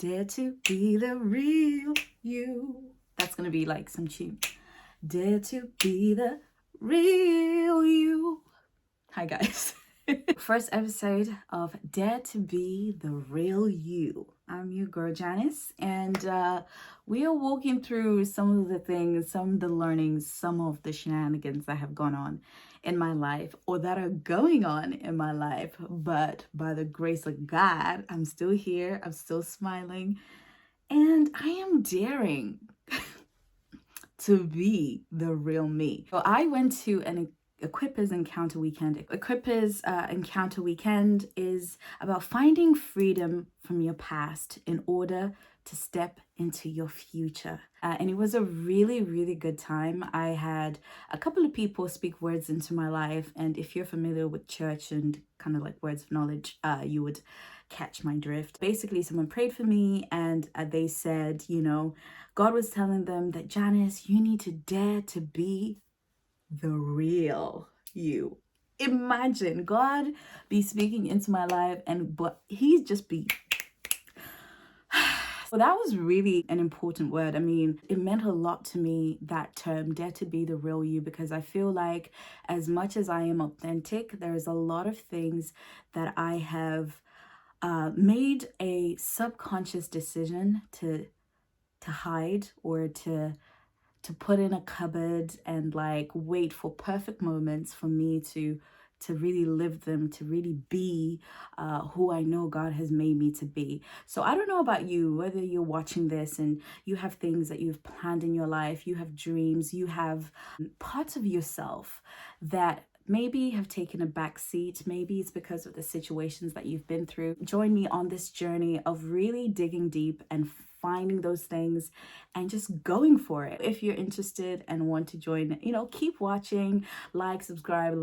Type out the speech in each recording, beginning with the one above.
Dare to be the real you. That's gonna be like some tune. Dare to be the real you. Hi guys. First episode of Dare to be the real you. I'm your girl Janice, and we are walking through some of the things, some of the learnings, some of the shenanigans that have gone on in my life or that are going on in my life. But by the grace of God, I'm still here, I'm still smiling, and I am daring to be the real me. So I went to an Equippers Encounter Weekend. Equippers Encounter Weekend is about finding freedom from your past in order to step into your future. And it was a really, really good time. I had a couple of people speak words into my life. And if you're familiar with church and kind of like words of knowledge, you would catch my drift. Basically, someone prayed for me and they said, you know, God was telling them that, Janice, you need to dare to be the real you. Imagine God be speaking into my life but he's just be well, that was really an important word. I mean, it meant a lot to me, that term, dare to be the real you, because I feel like as much as I am authentic, there's a lot of things that I have made a subconscious decision to hide or to put in a cupboard and like wait for perfect moments for me to really live them, to really be who I know God has made me to be. So I don't know about you, whether you're watching this and you have things that you've planned in your life, you have dreams, you have parts of yourself that maybe have taken a back seat. Maybe it's because of the situations that you've been through. Join me on this journey of really digging deep and finding those things and just going for it. If you're interested and want to join, you know, keep watching, like, subscribe.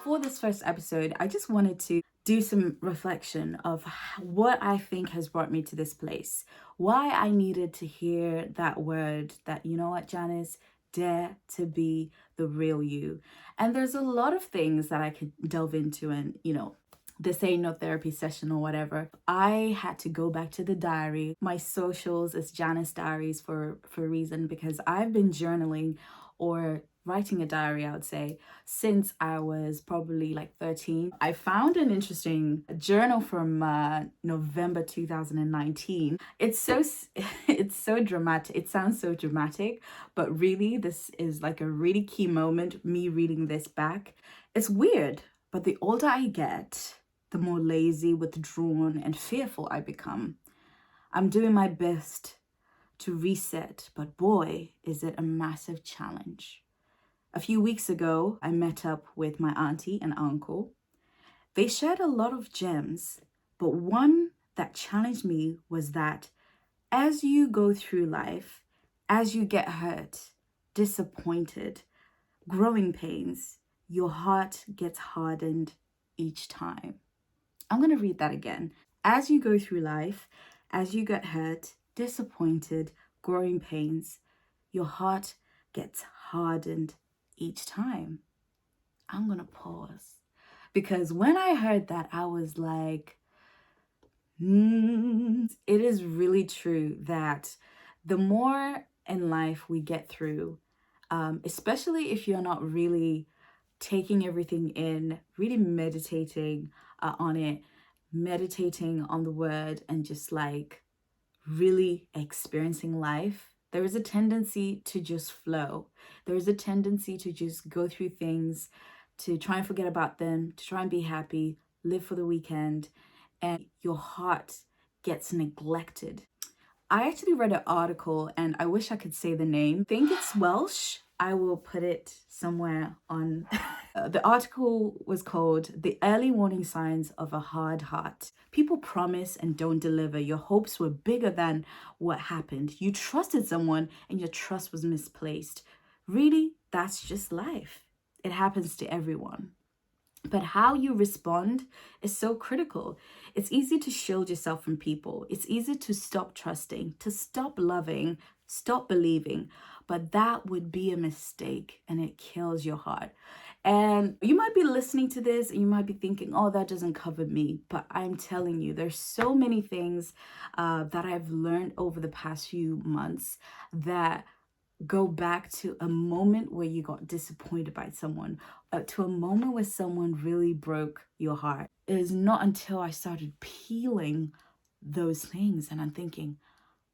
For this first episode, I just wanted to do some reflection of what I think has brought me to this place, why I needed to hear that word, that, you know what, Janice, dare to be the real you. And there's a lot of things that I could delve into, and, you know, this ain't no therapy session or whatever. I had to go back to the diary. My socials is Janice Diaries for a reason, because I've been journaling or writing a diary, I would say, since I was probably like 13. I found an interesting journal from November 2019. It's so dramatic. It sounds so dramatic, but really this is like a really key moment, me reading this back. It's weird, but the older I get, the more lazy, withdrawn, and fearful I become. I'm doing my best to reset, but boy, is it a massive challenge. A few weeks ago, I met up with my auntie and uncle. They shared a lot of gems, but one that challenged me was that as you go through life, as you get hurt, disappointed, growing pains, your heart gets hardened each time. I'm going to read that again. As you go through life, as you get hurt, disappointed, growing pains, your heart gets hardened each time. I'm going to pause, because when I heard that, I was like, it is really true that the more in life we get through, especially if you're not really taking everything in, really meditating on it, meditating on the word, and just like really experiencing life, there is a tendency to just flow. There is a tendency to just go through things, to try and forget about them, to try and be happy, live for the weekend, and your heart gets neglected. I actually read an article, and I wish I could say the name. I think it's Welsh. I will put it somewhere on. The article was called "The Early Warning Signs of a Hard Heart." People promise and don't deliver. Your hopes were bigger than what happened. You trusted someone and your trust was misplaced. Really, that's just life. It happens to everyone. But how you respond is so critical. It's easy to shield yourself from people. It's easy to stop trusting, to stop loving, stop believing. But that would be a mistake, and it kills your heart. And you might be listening to this and you might be thinking, oh, that doesn't cover me. But I'm telling you, there's so many things that I've learned over the past few months that go back to a moment where you got disappointed by someone, to a moment where someone really broke your heart. It is not until I started peeling those things and I'm thinking,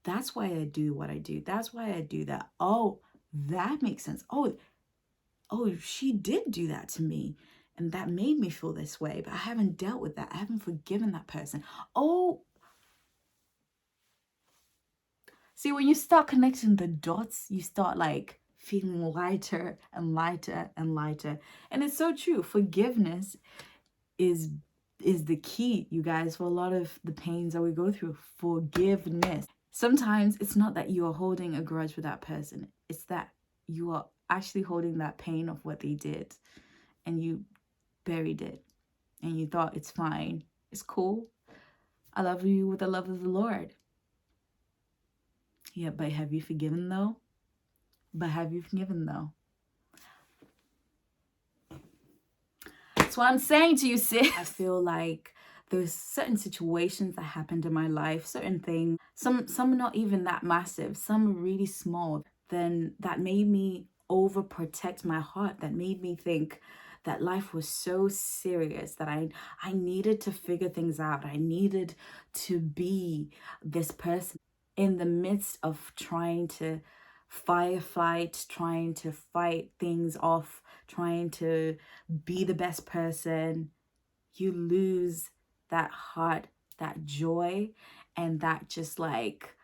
that's why I do what I do. That's why I do that. Oh, that makes sense. Oh, she did do that to me. And that made me feel this way, but I haven't dealt with that. I haven't forgiven that person. Oh, see, when you start connecting the dots, you start like feeling lighter and lighter and lighter. And it's so true. Forgiveness is the key, you guys, for a lot of the pains that we go through. Forgiveness. Sometimes it's not that you are holding a grudge with that person. It's that you are actually holding that pain of what they did and you buried it and you thought it's fine. It's cool. I love you with the love of the Lord. Yeah, but have you forgiven though? But have you forgiven though? That's what I'm saying to you, sis. I feel like there's certain situations that happened in my life, certain things, some are not even that massive, some are really small, then that made me overprotect my heart, that made me think that life was so serious that I needed to figure things out. I needed to be this person in the midst of trying to firefight, trying to fight things off, trying to be the best person. You lose that heart, that joy, and that just like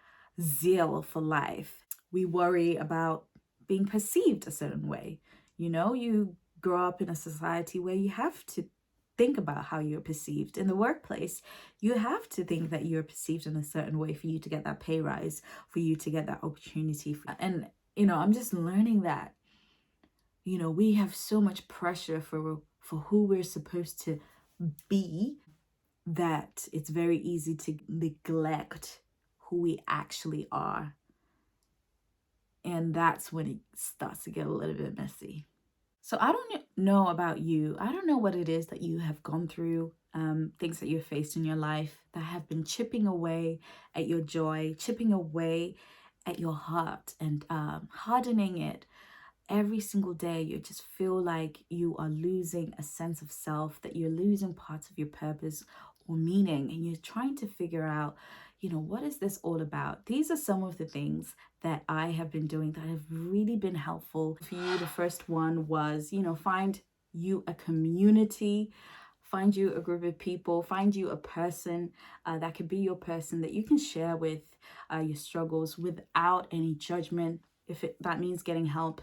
zeal for life. We worry about being perceived a certain way. You know, you grow up in a society where you have to think about how you're perceived. In the workplace, you have to think that you're perceived in a certain way for you to get that pay rise, for you to get that opportunity. And, you know, I'm just learning that, you know, we have so much pressure for who we're supposed to be that it's very easy to neglect who we actually are. And that's when it starts to get a little bit messy. So I don't know about you. I don't know what it is that you have gone through, things that you've faced in your life that have been chipping away at your joy, chipping away at your heart and hardening it. Every single day, you just feel like you are losing a sense of self, that you're losing parts of your purpose or meaning, and you're trying to figure out, you know, what is this all about? These are some of the things that I have been doing that have really been helpful for you. The first one was, you know, find you a community, find you a group of people, find you a person that could be your person that you can share with your struggles without any judgment. If that means getting help,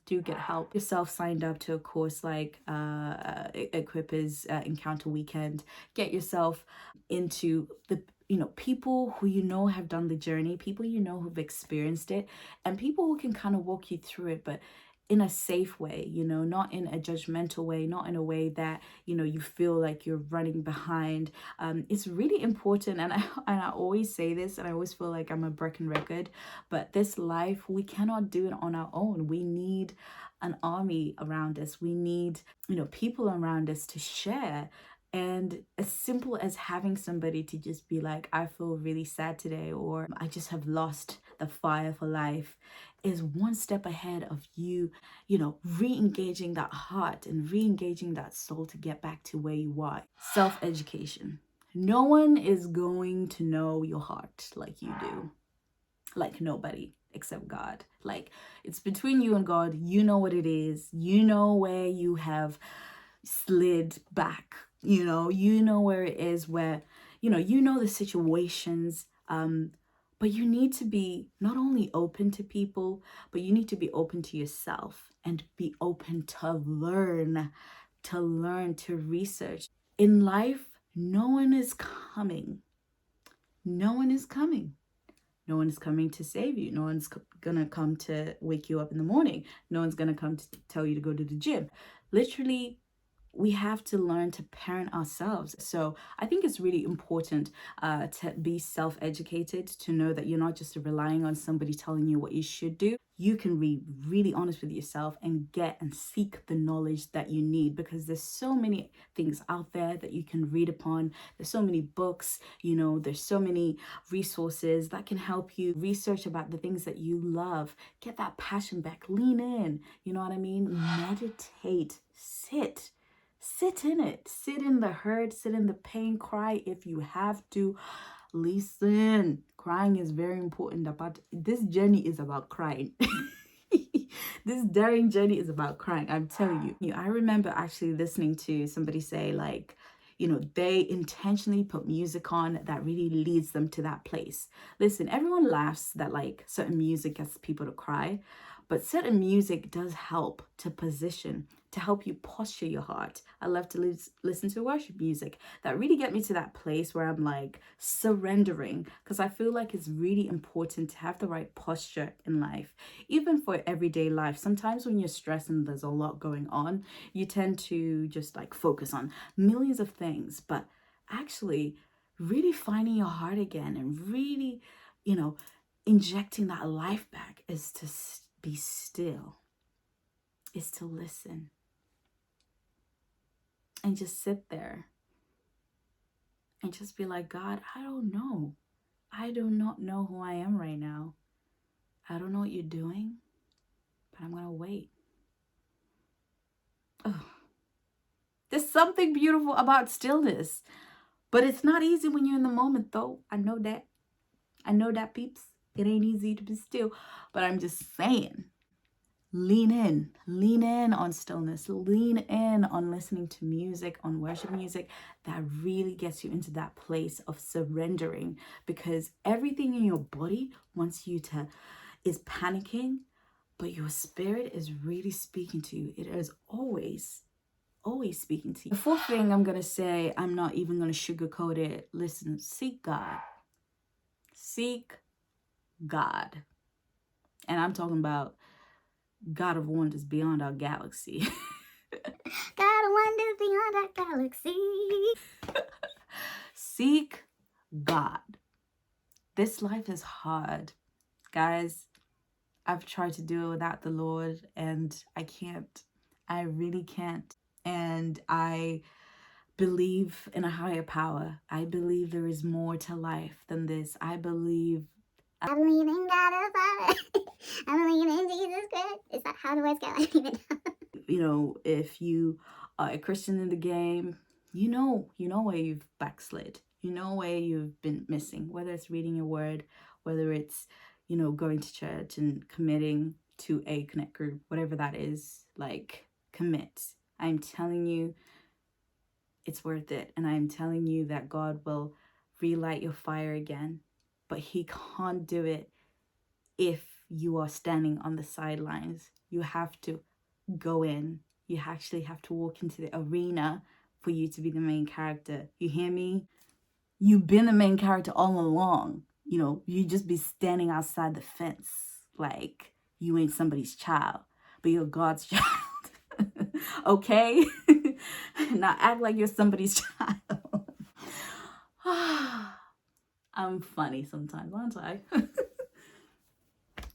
do get help. Yourself signed up to a course like Equippers Encounter Weekend. Get yourself into the, you know, people who you know have done the journey, people you know who've experienced it, and people who can kind of walk you through it, but in a safe way, you know, not in a judgmental way, not in a way that, you know, you feel like you're running behind. It's really important, and I always say this, and I always feel like I'm a broken record, but this life, we cannot do it on our own. We need an army around us. We need, you know, people around us to share. And as simple as having somebody to just be like, I feel really sad today, or I just have lost the fire for life, is one step ahead of you, you know, re-engaging that heart and re-engaging that soul to get back to where you are. Self-education. No one is going to know your heart like you do. Like nobody except God. Like, it's between you and God. You know what it is. You know where you have slid back. You know where it is, where, you know the situations, but you need to be not only open to people, but you need to be open to yourself and be open to learn, to research. In life, no one is coming. No one is coming. No one's coming to save you. No one's gonna come to wake you up in the morning. No one's gonna come to tell you to go to the gym. Literally, we have to learn to parent ourselves. So I think it's really important to be self-educated, to know that you're not just relying on somebody telling you what you should do. You can be really honest with yourself and get and seek the knowledge that you need, because there's so many things out there that you can read upon. There's so many books, there's so many resources that can help you research about the things that you love. Get that passion back, lean in, you know what I mean? Meditate, sit in it, sit in the hurt, sit in the pain, cry if you have to. Listen, crying is very important. About this journey is about crying. This daring journey is about crying, I'm telling you. I remember actually listening to somebody say, like, they intentionally put music on that really leads them to that place. Listen, everyone laughs that like certain music gets people to cry, but certain music does help to position, to help you posture your heart. I love to listen to worship music that really get me to that place where I'm like surrendering, because I feel like it's really important to have the right posture in life, even for everyday life. Sometimes when you're stressed and there's a lot going on, you tend to just like focus on millions of things, but actually really finding your heart again and really, injecting that life back is to be still, is to listen and just sit there and just be like, God, I don't know. I do not know who I am right now. I don't know what you're doing, but I'm going to wait. Oh, there's something beautiful about stillness, but it's not easy when you're in the moment, though. I know that, peeps. It ain't easy to be still, but I'm just saying, lean in on stillness, lean in on listening to music, on worship music that really gets you into that place of surrendering, because everything in your body is panicking, but your spirit is really speaking to you. It is always speaking to you. The fourth thing I'm going to say, I'm not even going to sugarcoat it. Listen, seek God. Seek God. And I'm talking about God of wonders beyond our galaxy. God of wonders beyond our galaxy. Seek God. This life is hard. Guys, I've tried to do it without the Lord and I can't. I really can't. And I believe in a higher power. I believe there is more to life than this. I believe in God the Father. I believe in Jesus Christ. Is that how the words go? I don't even know. If you are a Christian in the game, you know where you've backslid. You know where you've been missing, whether it's reading your word, whether it's, going to church and committing to a connect group, whatever that is, like, commit. I'm telling you, it's worth it. And I'm telling you that God will relight your fire again, but he can't do it if you are standing on the sidelines. You have to go in. You actually have to walk into the arena for you to be the main character. You hear me? You've been the main character all along. You just be standing outside the fence like you ain't somebody's child, but you're God's child. Okay? Now act like you're somebody's child. I'm funny sometimes, aren't I?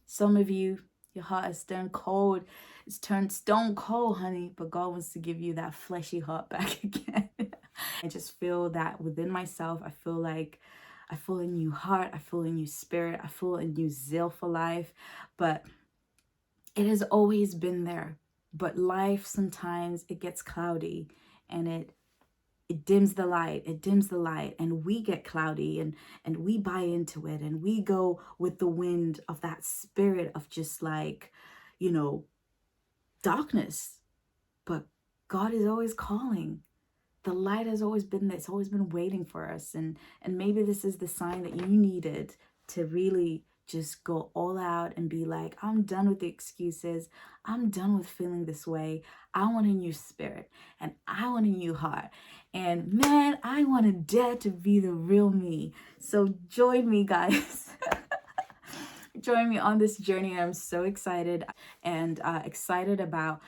Some of you, your heart is stone cold. It's turned stone cold, honey, but God wants to give you that fleshy heart back again. I just feel that within myself. I feel like I feel a new heart. I feel a new spirit. I feel a new zeal for life. But it has always been there. But life, sometimes it gets cloudy and it dims the light. It dims the light and we get cloudy and we buy into it and we go with the wind of that spirit of just like, darkness. But God is always calling. The light has always been there. It's always been waiting for us. And maybe this is the sign that you needed to really just go all out and be like, I'm done with the excuses. I'm done with feeling this way. I want a new spirit and I want a new heart. And man, I want to dare to be the real me. So join me, guys. Join me on this journey. I'm so excited and excited about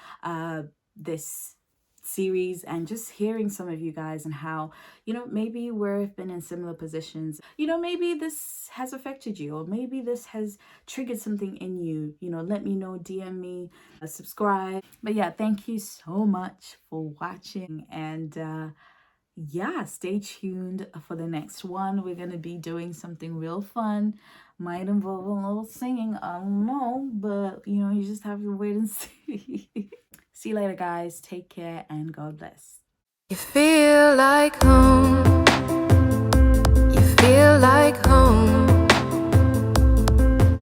this series and just hearing some of you guys and how, you know, maybe we've been in similar positions. You know, maybe this has affected you, or maybe this has triggered something in you. You know, let me know, DM me, subscribe. But yeah, thank you so much for watching, and yeah, stay tuned for the next one. We're gonna be doing something real fun. Might involve a little singing, I don't know, but you know, you just have to wait and see. See you later, guys. Take care and God bless. You feel like home.